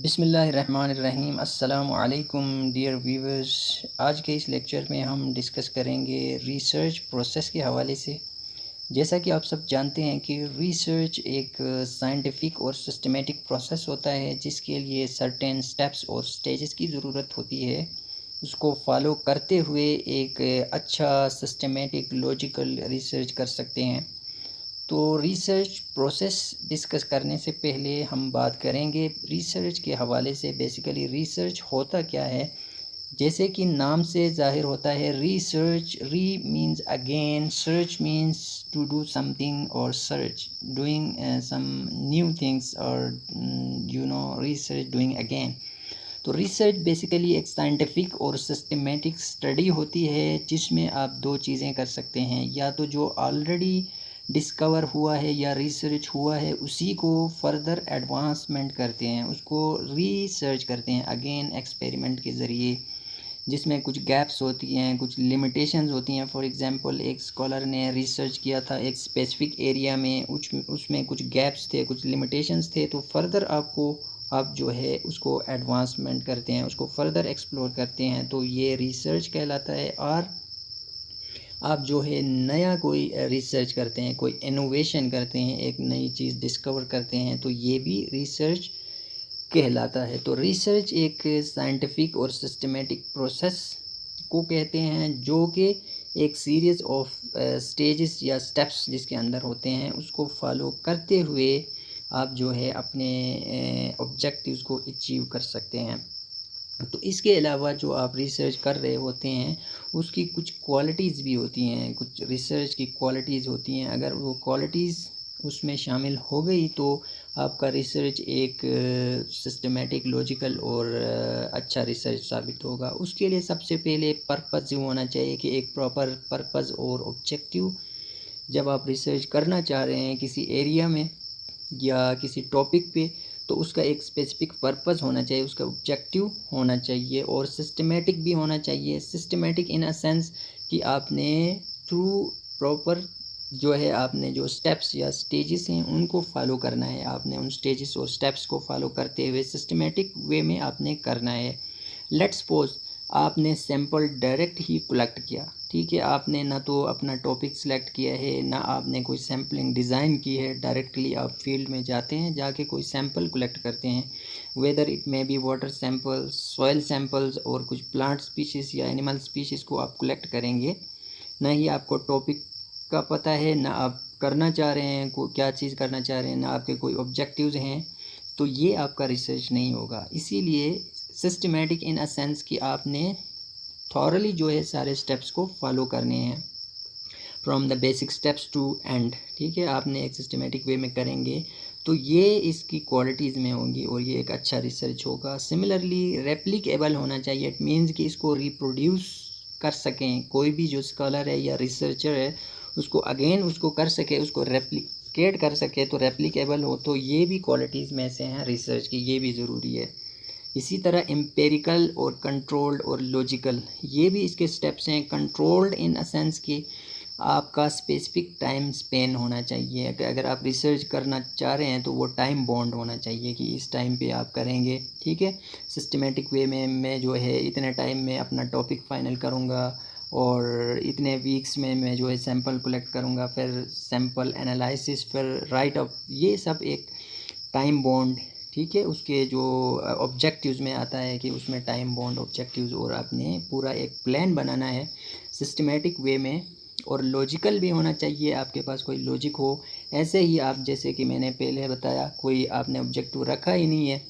बिस्मिल्लाहिर्रहमानिर्रहीम अस्सलामु अलैकुम डियर व्यूवर्स। आज के इस लेक्चर में हम डिस्कस करेंगे रिसर्च प्रोसेस के हवाले से। जैसा कि आप सब जानते हैं कि रिसर्च एक साइंटिफिक और सिस्टमेटिक प्रोसेस होता है जिसके लिए सर्टेन स्टेप्स और स्टेजेस की ज़रूरत होती है। उसको फॉलो करते हुए एक अच्छा सिस्टमेटिक लॉजिकल रिसर्च कर सकते हैं। तो रिसर्च प्रोसेस डिस्कस करने से पहले हम बात करेंगे रिसर्च के हवाले से। बेसिकली रिसर्च होता क्या है, जैसे कि नाम से ज़ाहिर होता है research. Re means again, search means to do something और search doing some new things और रिसर्च डूइंग अगेन। तो रिसर्च बेसिकली एक साइंटिफिक और सिस्टमेटिक स्टडी होती है जिसमें आप दो चीज़ें कर सकते हैं, या तो जो ऑलरेडी डिस्कवर हुआ है या रिसर्च हुआ है उसी को फर्दर एडवांसमेंट करते हैं, उसको रिसर्च करते हैं अगेन एक्सपेरिमेंट के ज़रिए, जिसमें कुछ गैप्स होती हैं, कुछ लिमिटेशंस होती हैं। फॉर एग्जांपल एक स्कॉलर ने रिसर्च किया था एक स्पेसिफिक एरिया में, उसमें कुछ गैप्स थे, कुछ लिमिटेशंस थे, तो फर्दर आप जो है उसको एडवांसमेंट करते हैं, उसको फर्दर एक्सप्लोर करते हैं, तो ये रिसर्च कहलाता है। और आप जो है नया कोई रिसर्च करते हैं, कोई इनोवेशन करते हैं, एक नई चीज़ डिस्कवर करते हैं, तो ये भी रिसर्च कहलाता है। तो रिसर्च एक साइंटिफिक और सिस्टमेटिक प्रोसेस को कहते हैं जो कि एक सीरीज़ ऑफ स्टेजेस या स्टेप्स जिसके अंदर होते हैं, उसको फॉलो करते हुए आप जो है अपने ऑब्जेक्टिव्स को अचीव कर सकते हैं। तो इसके अलावा जो आप रिसर्च कर रहे होते हैं उसकी कुछ क्वालिटीज़ भी होती हैं, कुछ रिसर्च की क्वालिटीज़ होती हैं। अगर वो क्वालिटीज़ उसमें शामिल हो गई तो आपका रिसर्च एक सिस्टमेटिक, लॉजिकल और अच्छा रिसर्च साबित होगा। उसके लिए सबसे पहले पर्पज़ होना चाहिए कि एक प्रॉपर पर्पज़ और ऑब्जेक्टिव। जब आप रिसर्च करना चाह रहे हैं किसी एरिया में या किसी टॉपिक पे, तो उसका एक स्पेसिफिक पर्पस होना चाहिए, उसका ऑब्जेक्टिव होना चाहिए और सिस्टमेटिक भी होना चाहिए। सिस्टमेटिक इन अ सेंस कि आपने थ्रू प्रॉपर जो है आपने जो स्टेप्स या स्टेजेस हैं उनको फॉलो करना है। आपने उन स्टेजेस और स्टेप्स को फॉलो करते हुए सिस्टमेटिक वे में आपने करना है। लेट्स सपोज आपने सैंपल डायरेक्ट ही कलेक्ट किया, ठीक है, आपने ना तो अपना टॉपिक सेलेक्ट किया है ना आपने कोई सैम्पलिंग डिज़ाइन की है, डायरेक्टली आप फील्ड में जाते हैं, जाके कोई सैंपल कलेक्ट करते हैं, whether it may B water samples, soil samples और कुछ प्लांट स्पीशीज़ या एनिमल स्पीशीज़ को आप कलेक्ट करेंगे। ना ही आपको टॉपिक का पता है, ना आप करना चाह रहे हैं को क्या चीज़ करना चाह रहे हैं, ना आपके कोई ऑब्जेक्टिव्स हैं, तो ये आपका रिसर्च नहीं होगा। इसीलिए सिस्टमेटिक इन अ सेंस कि आपने थॉरली जो है सारे स्टेप्स को फॉलो करने हैं, from the basic steps to end, ठीक है, आपने एक सिस्टमेटिक वे में करेंगे तो ये इसकी क्वालिटीज़ में होंगी और ये एक अच्छा रिसर्च होगा। सिमिलरली रेप्लिकेबल होना चाहिए, इट मीन्स कि इसको रिप्रोड्यूस कर सकें, कोई भी जो स्कॉलर है या रिसर्चर है उसको अगेन उसको कर सके, उसको रेप्लिकेट कर सके, तो रेप्लिकेबल हो, तो ये भी क्वालिटीज़ में से हैं रिसर्च की, ये भी ज़रूरी है। इसी तरह एम्पेरिकल और कंट्रोल्ड और लॉजिकल, ये भी इसके स्टेप्स हैं। कंट्रोल्ड इन अ सेंस कि आपका स्पेसिफिक टाइम स्पेन होना चाहिए, कि अगर आप रिसर्च करना चाह रहे हैं तो वो टाइम बाउंड होना चाहिए कि इस टाइम पे आप करेंगे, ठीक है। सिस्टमेटिक वे में मैं जो है इतने टाइम में अपना टॉपिक फाइनल करूँगा और इतने वीक्स में मैं जो है सैंपल कलेक्ट करूँगा, फिर सैंपल एनालिसिस, फिर राइट अप, ये सब एक टाइम बॉन्ड, ठीक है, उसके जो ऑब्जेक्टिव्स में आता है कि उसमें टाइम बॉन्ड ऑब्जेक्टिव्स और आपने पूरा एक प्लान बनाना है सिस्टमेटिक वे में। और लॉजिकल भी होना चाहिए, आपके पास कोई लॉजिक हो। ऐसे ही आप, जैसे कि मैंने पहले बताया, कोई आपने ऑब्जेक्टिव रखा ही नहीं है,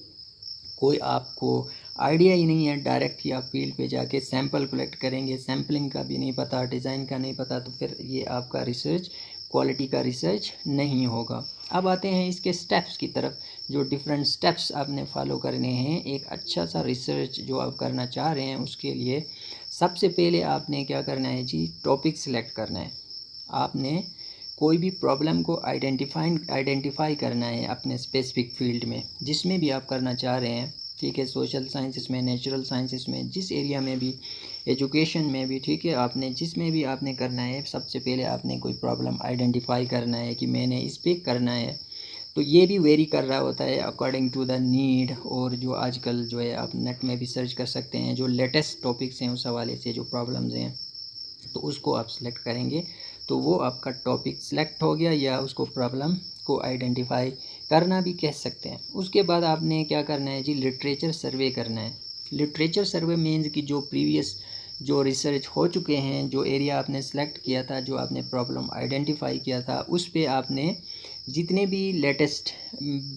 कोई आपको आइडिया ही नहीं है, डायरेक्ट ही आप फील्ड पे जाके सैंपल कलेक्ट करेंगे, सैम्पलिंग का भी नहीं पता, डिज़ाइन का नहीं पता, तो फिर ये आपका रिसर्च क्वालिटी का रिसर्च नहीं होगा। अब आते हैं इसके स्टेप्स की तरफ, जो डिफरेंट स्टेप्स आपने फॉलो करने हैं एक अच्छा सा रिसर्च जो आप करना चाह रहे हैं उसके लिए। सबसे पहले आपने क्या करना है जी, टॉपिक सिलेक्ट करना है। आपने कोई भी प्रॉब्लम को आइडेंटिफाई करना है अपने स्पेसिफिक फील्ड में, जिसमें भी आप करना चाह रहे हैं, ठीक है, सोशल साइंसेस में, नेचुरल साइंसेस में, जिस एरिया में भी, एजुकेशन में भी, ठीक है, आपने जिसमें भी आपने करना है, सबसे पहले आपने कोई प्रॉब्लम आइडेंटिफाई करना है कि मैंने इस पे करना है। तो ये भी वेरी कर रहा होता है अकॉर्डिंग टू द नीड। और जो आजकल जो है आप नेट में भी सर्च कर सकते हैं, जो लेटेस्ट टॉपिक्स हैं उस हवाले से जो प्रॉब्लम्स हैं तो उसको आप सिलेक्ट करेंगे तो वो आपका टॉपिक सिलेक्ट हो गया, या उसको प्रॉब्लम को आइडेंटिफाई करना भी कह सकते हैं। उसके बाद आपने क्या करना है जी, लिटरेचर सर्वे करना है। लिटरेचर सर्वे मीन्स कि जो प्रीवियस जो रिसर्च हो चुके हैं, जो एरिया आपने सेलेक्ट किया था, जो आपने प्रॉब्लम आइडेंटिफाई किया था, उस पे आपने जितने भी लेटेस्ट,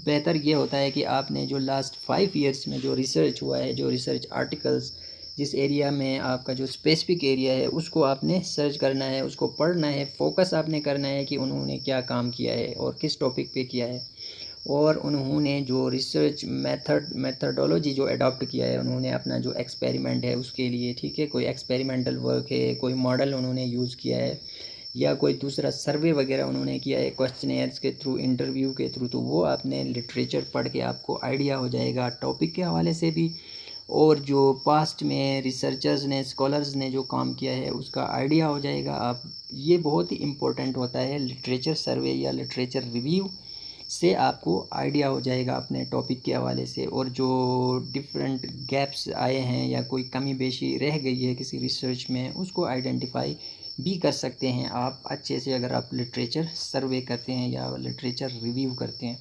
बेहतर ये होता है कि आपने जो लास्ट 5 ईयर्स में जो रिसर्च हुआ है, जो रिसर्च आर्टिकल्स जिस एरिया में आपका जो स्पेसिफिक एरिया है उसको आपने सर्च करना है, उसको पढ़ना है, फोकस आपने करना है कि उन्होंने क्या काम किया है और किस टॉपिक पे किया है, और उन्होंने जो रिसर्च मेथडोलॉजी जो अडॉप्ट किया है, उन्होंने अपना जो एक्सपेरिमेंट है उसके लिए, ठीक है, कोई एक्सपेरिमेंटल वर्क है, कोई मॉडल उन्होंने यूज़ किया है, या कोई दूसरा सर्वे वगैरह उन्होंने किया है क्वेश्चनेयर्स के थ्रू, इंटरव्यू के थ्रू, तो वो आपने लिटरेचर पढ़ के आपको आइडिया हो जाएगा टॉपिक के हवाले से भी, और जो पास्ट में रिसर्चर्स ने, स्कॉलर्स ने जो काम किया है उसका आइडिया हो जाएगा। आप, ये बहुत ही इम्पोर्टेंट होता है लिटरेचर सर्वे या लिटरेचर रिव्यू से आपको आइडिया हो जाएगा अपने टॉपिक के हवाले से, और जो डिफरेंट गैप्स आए हैं या कोई कमी बेशी रह गई है किसी रिसर्च में उसको आइडेंटिफाई भी कर सकते हैं आप अच्छे से, अगर आप लिटरेचर सर्वे करते हैं या लिटरेचर रिव्यू करते हैं।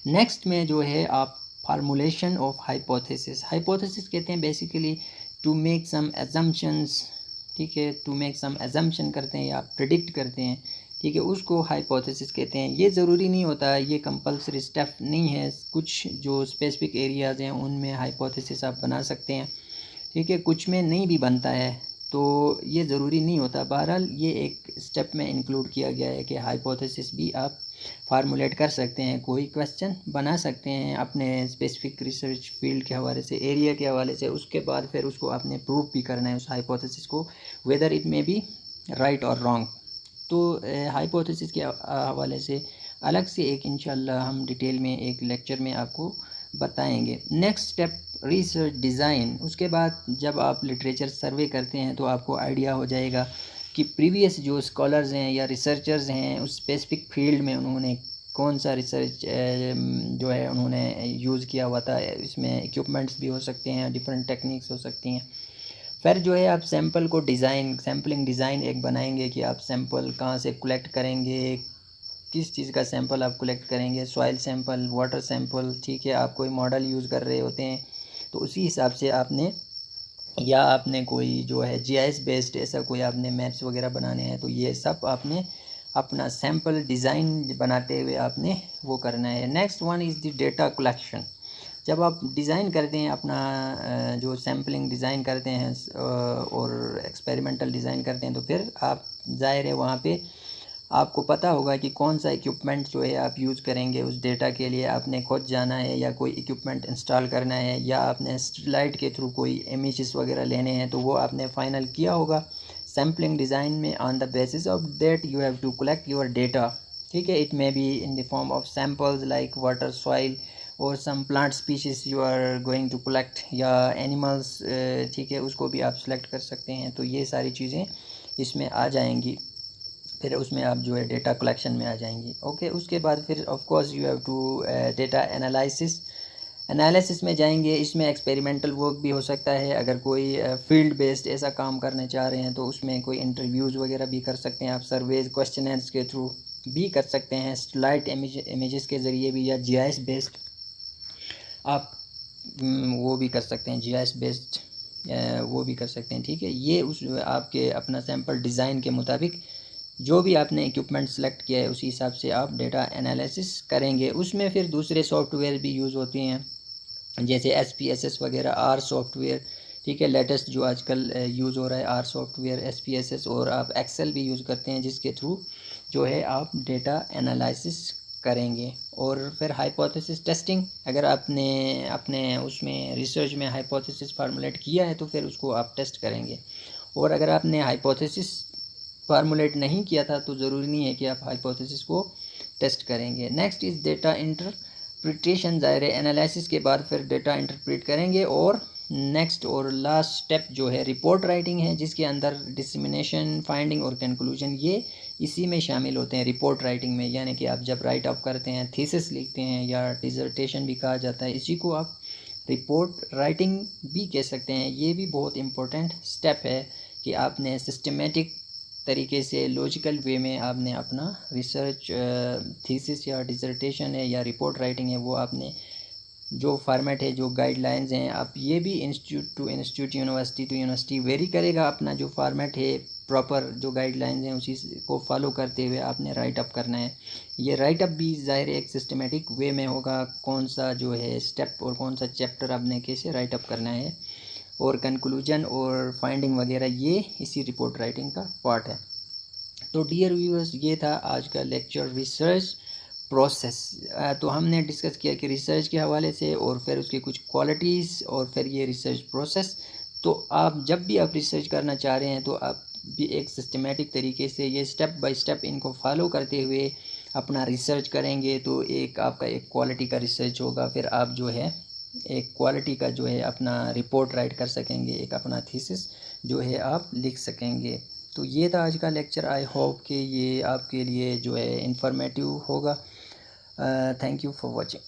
नेक्स्ट में जो है आप फार्मूलेशन ऑफ हाइपोथेसिस। हाइपोथेसिस कहते हैं basically to make some assumptions, ठीक है, टू मेक सम एजम्पशन करते हैं या प्रिडिक्ट करते हैं, ठीक है, उसको हाइपोथेसिस कहते हैं। ये ज़रूरी नहीं होता, ये कंपलसरी स्टेप नहीं है। कुछ जो स्पेसिफिक एरियाज़ हैं उनमें हाइपोथेसिस आप बना सकते हैं, ठीक है, कुछ में नहीं भी बनता है, तो ये ज़रूरी नहीं होता। बहरहाल ये एक स्टेप में इंक्लूड किया गया है कि हाइपोथेसिस भी आप फार्मूलेट कर सकते हैं, कोई क्वेश्चन बना सकते हैं अपने स्पेसिफिक रिसर्च फील्ड के हवाले से, एरिया के हवाले से। उसके बाद फिर उसको आपने प्रूव भी करना है उस हाइपोथेसिस को, whether it may B right और रॉन्ग। तो हाइपोथेसिस के हवाले से अलग से एक इंशाल्लाह हम डिटेल में एक लेक्चर में आपको बताएंगे। Next step research design. उसके बाद जब आप लिटरेचर सर्वे करते हैं तो आपको आइडिया हो जाएगा कि प्रीवियस जो स्कॉलर्स हैं या रिसर्चर्स हैं उस स्पेसिफिक फील्ड में उन्होंने कौन सा रिसर्च जो है उन्होंने यूज़ किया हुआ था। इसमें इक्विपमेंट्स भी हो सकते हैं, डिफरेंट टेक्निक्स हो सकती हैं। फिर जो है आप सैम्पल को सैम्पलिंग डिज़ाइन एक बनाएंगे कि आप सैम्पल कहाँ से कलेक्ट करेंगे, किस चीज़ का सैंपल आप कलेक्ट करेंगे, सॉइल सैंपल, वाटर सैंपल, ठीक है, आप कोई मॉडल यूज़ कर रहे होते हैं तो उसी हिसाब से आपने, या आपने कोई जो है जीआईएस बेस्ड ऐसा कोई आपने मैप्स वगैरह बनाने हैं, तो ये सब आपने अपना सैंपल डिज़ाइन बनाते हुए आपने वो करना है। Next one is the data collection. जब आप डिज़ाइन करते हैं अपना जो सैम्पलिंग डिज़ाइन करते हैं और एक्सपेरिमेंटल डिज़ाइन करते हैं, तो फिर आप ज़ाहिर है वहाँ पे आपको पता होगा कि कौन सा इक्विपमेंट जो है आप यूज़ करेंगे उस डेटा के लिए। आपने खुद जाना है या कोई इक्विपमेंट इंस्टॉल करना है, या आपने स्लाइड के थ्रू कोई इमेजेस वगैरह लेने हैं, तो वो आपने फ़ाइनल किया होगा सैम्पलिंग डिज़ाइन में। On the basis of that you have to collect your data, ठीक है। It may be in the form of samples like water, soil और some plant species you are going to collect, या animals, ठीक है, उसको भी आप select कर सकते हैं। तो ये सारी चीज़ें इसमें आ जाएंगी, फिर उसमें आप जो है डेटा कलेक्शन में आ जाएंगी। ओके, उसके बाद फिर of course you have to data analysis में जाएंगे। इसमें एक्सपेरिमेंटल वर्क भी हो सकता है, अगर कोई फील्ड बेस्ड ऐसा काम करना चाह रहे हैं तो उसमें कोई इंटरव्यूज़ वगैरह भी कर सकते हैं आप, सर्वेज क्वेश्चनर्स के थ्रू भी कर सकते हैं, स्लाइड इमेजेस के ज़रिए भी, या जीआईएस बेस्ड आप वो भी कर सकते हैं, जीआईएस बेस्ड वो भी कर सकते हैं, ठीक है। ये उस आपके अपना सैम्पल डिज़ाइन के मुताबिक जो भी आपने इक्विपमेंट सेलेक्ट किया है उसी हिसाब से आप डेटा एनालिसिस करेंगे। उसमें फिर दूसरे सॉफ्टवेयर भी यूज़ होते हैं, जैसे SPSS वगैरह, आर सॉफ्टवेयर, ठीक है, लेटेस्ट जो आजकल यूज़ हो रहा है आर सॉफ्टवेयर, SPSS, और आप एक्सेल भी यूज़ करते हैं जिसके थ्रू जो है आप डेटा एनालिसिस करेंगे। और फिर हाइपोथेसिस टेस्टिंग, अगर आपने अपने उसमें रिसर्च में हाइपोथेसिस फार्मूलेट किया है तो फिर उसको आप टेस्ट करेंगे, और अगर आपने हाइपोथेसिस फार्मूलेट नहीं किया था तो ज़रूरी नहीं है कि आप हाइपोथेसिस को टेस्ट करेंगे। Next is data interpretation. ज़ाहिर है एनालिसिस के बाद फिर डेटा इंटरप्रेट करेंगे, और नेक्स्ट और लास्ट स्टेप जो है रिपोर्ट राइटिंग है, जिसके अंदर डिसमिनेशन, फाइंडिंग और कंक्लूजन, ये इसी में शामिल होते हैं, रिपोर्ट राइटिंग में। यानी कि आप जब राइट अप करते हैं, थीसिस लिखते हैं या डिसर्टेशन भी कहा जाता है, इसी को आप रिपोर्ट राइटिंग भी कह सकते हैं। ये भी बहुत इम्पोर्टेंट स्टेप है कि आपने सिस्टमेटिक तरीके से लॉजिकल वे में आपने अपना रिसर्च थीसिस या डिसर्टेशन है या रिपोर्ट राइटिंग है वो आपने जो फॉर्मेट है, जो गाइडलाइंस हैं, आप ये भी institute to institute, university to university vary करेगा। अपना जो फॉर्मेट है, प्रॉपर जो गाइडलाइंस हैं उसी को फॉलो करते हुए आपने राइट अप करना है। ये राइट अप भी ज़ाहिर एक सिस्टमेटिक वे में होगा, कौन सा जो है स्टेप और कौन सा चैप्टर आपने कैसे राइट अप करना है, और कंक्लूजन और फाइंडिंग वगैरह ये इसी रिपोर्ट राइटिंग का पार्ट है। तो डियर व्यूअर्स, ये था आज का लेक्चर रिसर्च प्रोसेस। तो हमने डिस्कस किया कि रिसर्च के हवाले से, और फिर उसकी कुछ क्वालिटीज़, और फिर ये रिसर्च प्रोसेस। तो आप जब भी आप रिसर्च करना चाह रहे हैं तो आप भी एक सिस्टमेटिक तरीके से ये स्टेप बाय स्टेप इनको फॉलो करते हुए अपना रिसर्च करेंगे तो एक आपका एक क्वालिटी का रिसर्च होगा। फिर आप जो है एक क्वालिटी का जो है अपना रिपोर्ट राइट कर सकेंगे, एक अपना थीसिस जो है आप लिख सकेंगे। तो ये था आज का लेक्चर। आई होप कि ये आपके लिए जो है इंफॉर्मेटिव होगा। Thank you for watching.